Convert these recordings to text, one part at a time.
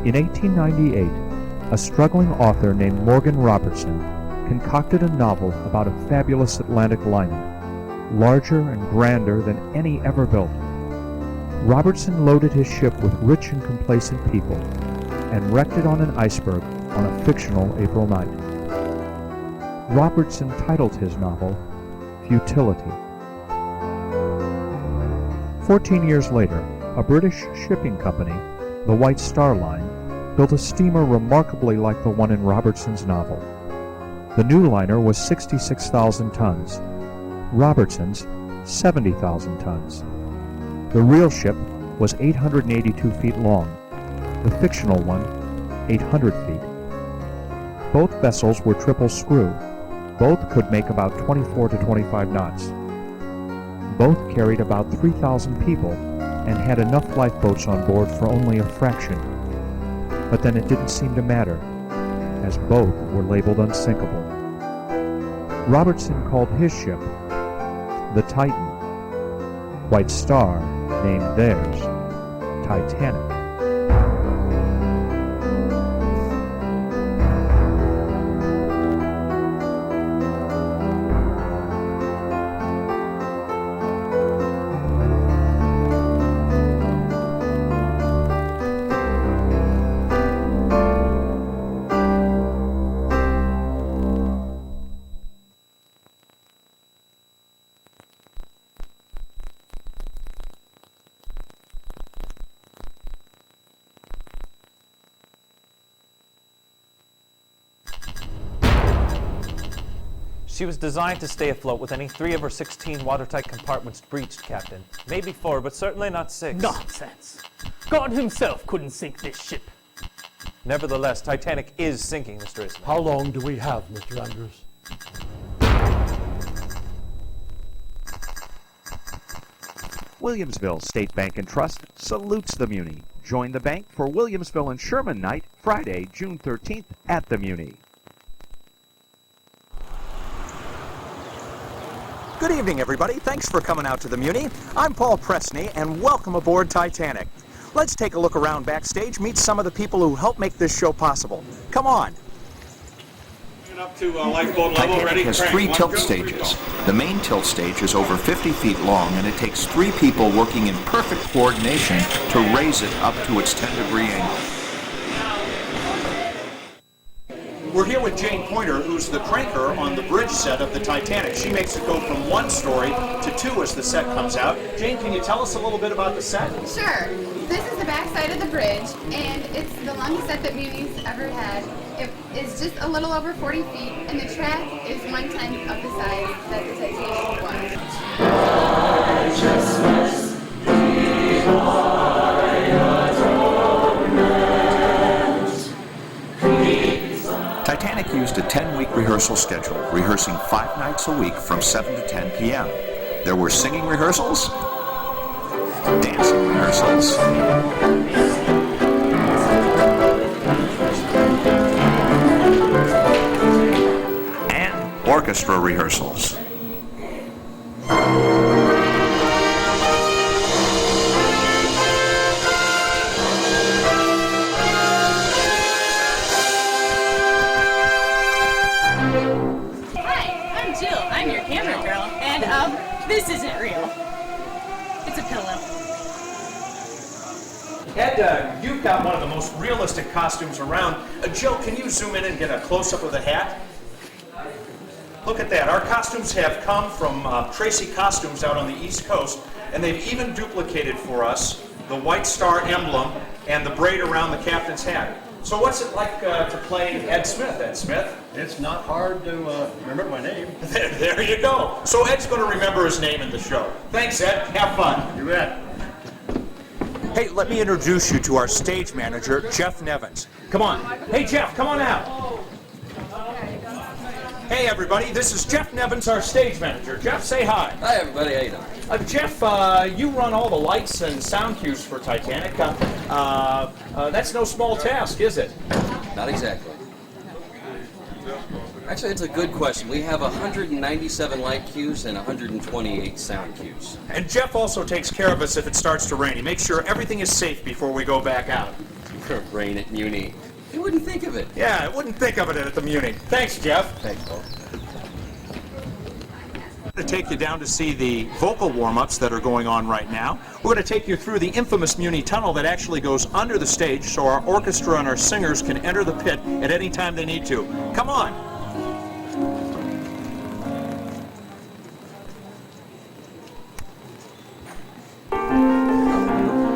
In 1898, a struggling author named Morgan Robertson concocted a novel about a fabulous Atlantic liner, larger and grander than any ever built. Robertson loaded his ship with rich and complacent people and wrecked it on an iceberg on a fictional April night. Robertson titled his novel Futility. 14 years later, a British shipping company, the White Star Line, built a steamer remarkably like the one in Robertson's novel. The new liner was 66,000 tons, Robertson's 70,000 tons. The real ship was 882 feet long, the fictional one 800 feet. Both vessels were triple screw. Both could make about 24 to 25 knots. Both carried about 3,000 people and had enough lifeboats on board for only a fraction. But then it didn't seem to matter, as both were labeled unsinkable. Robertson called his ship the Titan. White Star named theirs Titanic. She was designed to stay afloat with any 3 of her 16 watertight compartments breached, Captain. Maybe 4, but certainly not 6. Nonsense. God himself couldn't sink this ship. Nevertheless, Titanic is sinking, Mr. Ismay. How long do we have, Mr. Andrews? Williamsville State Bank and Trust salutes the Muni. Join the bank for Williamsville and Sherman Night, Friday, June 13th at the Muni. Good evening, everybody. Thanks for coming out to the Muni. I'm Paul Presney, and welcome aboard Titanic. Let's take a look around backstage, meet some of the people who helped make this show possible. Come on. Up to lifeboat level. Titanic has 3 tilt stages. The main tilt stage is over 50 feet long, and it takes 3 people working in perfect coordination to raise it up to its 10-degree angle. We're here with Jane Pointer, who's the cranker on the bridge set of the Titanic. She makes it go from 1 story to 2 as the set comes out. Jane, can you tell us a little bit about the set? Sure. This is the back side of the bridge, and it's the longest set that Muni's ever had. It is just a little over 40 feet, and the track is 1/10 of the size that the Titanic was. Titanic used a 10-week rehearsal schedule, rehearsing 5 nights a week from 7 to 10 p.m. There were singing rehearsals, dancing rehearsals, and orchestra rehearsals. This isn't real. It's a pillow. Ed, you've got one of the most realistic costumes around. Jill, can you zoom in and get a close-up of the hat? Look at that. Our costumes have come from Tracy Costumes out on the East Coast, and they've even duplicated for us the White Star emblem and the braid around the captain's hat. So what's it like to play Ed Smith, Ed Smith? It's not hard to remember my name. There you go. So Ed's going to remember his name in the show. Thanks, Ed. Have fun. You bet. Hey, let me introduce you to our stage manager, Jeff Nevins. Come on. Hey, Jeff, come on out. Hey, everybody. This is Jeff Nevins, our stage manager. Jeff, say hi. Hi, everybody. How you doing? Jeff, you run all the lights and sound cues for Titanic. That's no small task, is it? Not exactly. Actually, it's a good question. We have 197 light cues and 128 sound cues. And Jeff also takes care of us if it starts to rain. He makes sure everything is safe before we go back out. Brain at Muni. You wouldn't think of it. Yeah, I wouldn't think of it at the Muni. Thanks, Jeff. Thanks, Paul. I'm going to take you down to see the vocal warm-ups that are going on right now. We're going to take you through the infamous Muni tunnel that actually goes under the stage so our orchestra and our singers can enter the pit at any time they need to. Come on.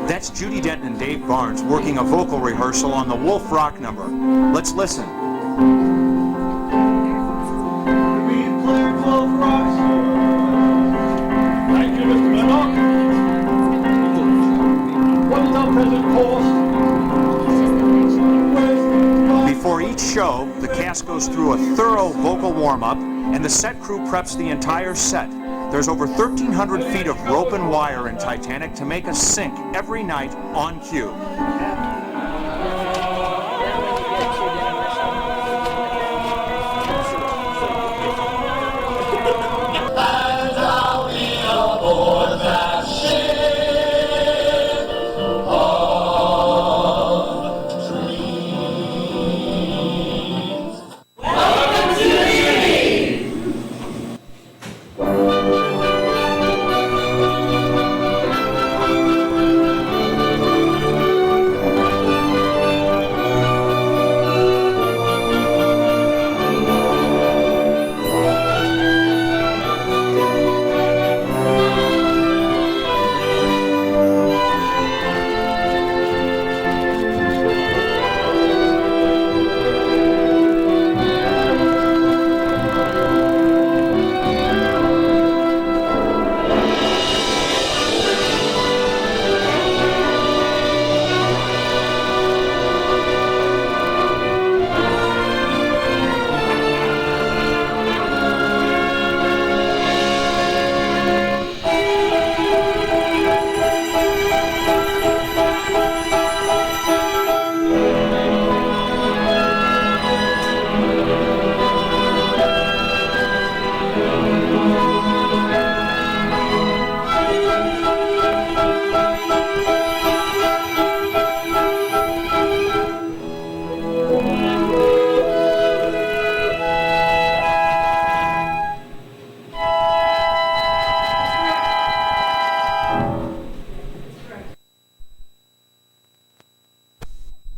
That's Judy Denton and Dave Barnes working a vocal rehearsal on the Wolf Rock number. Let's listen. We declare 12 rocks. Thank you, Mr. Murdoch. What is our present course? Before each show, the cast goes through a thorough vocal warm-up, and the set crew preps the entire set. There's over 1,300 feet of rope and wire in Titanic to make us sink every night on cue.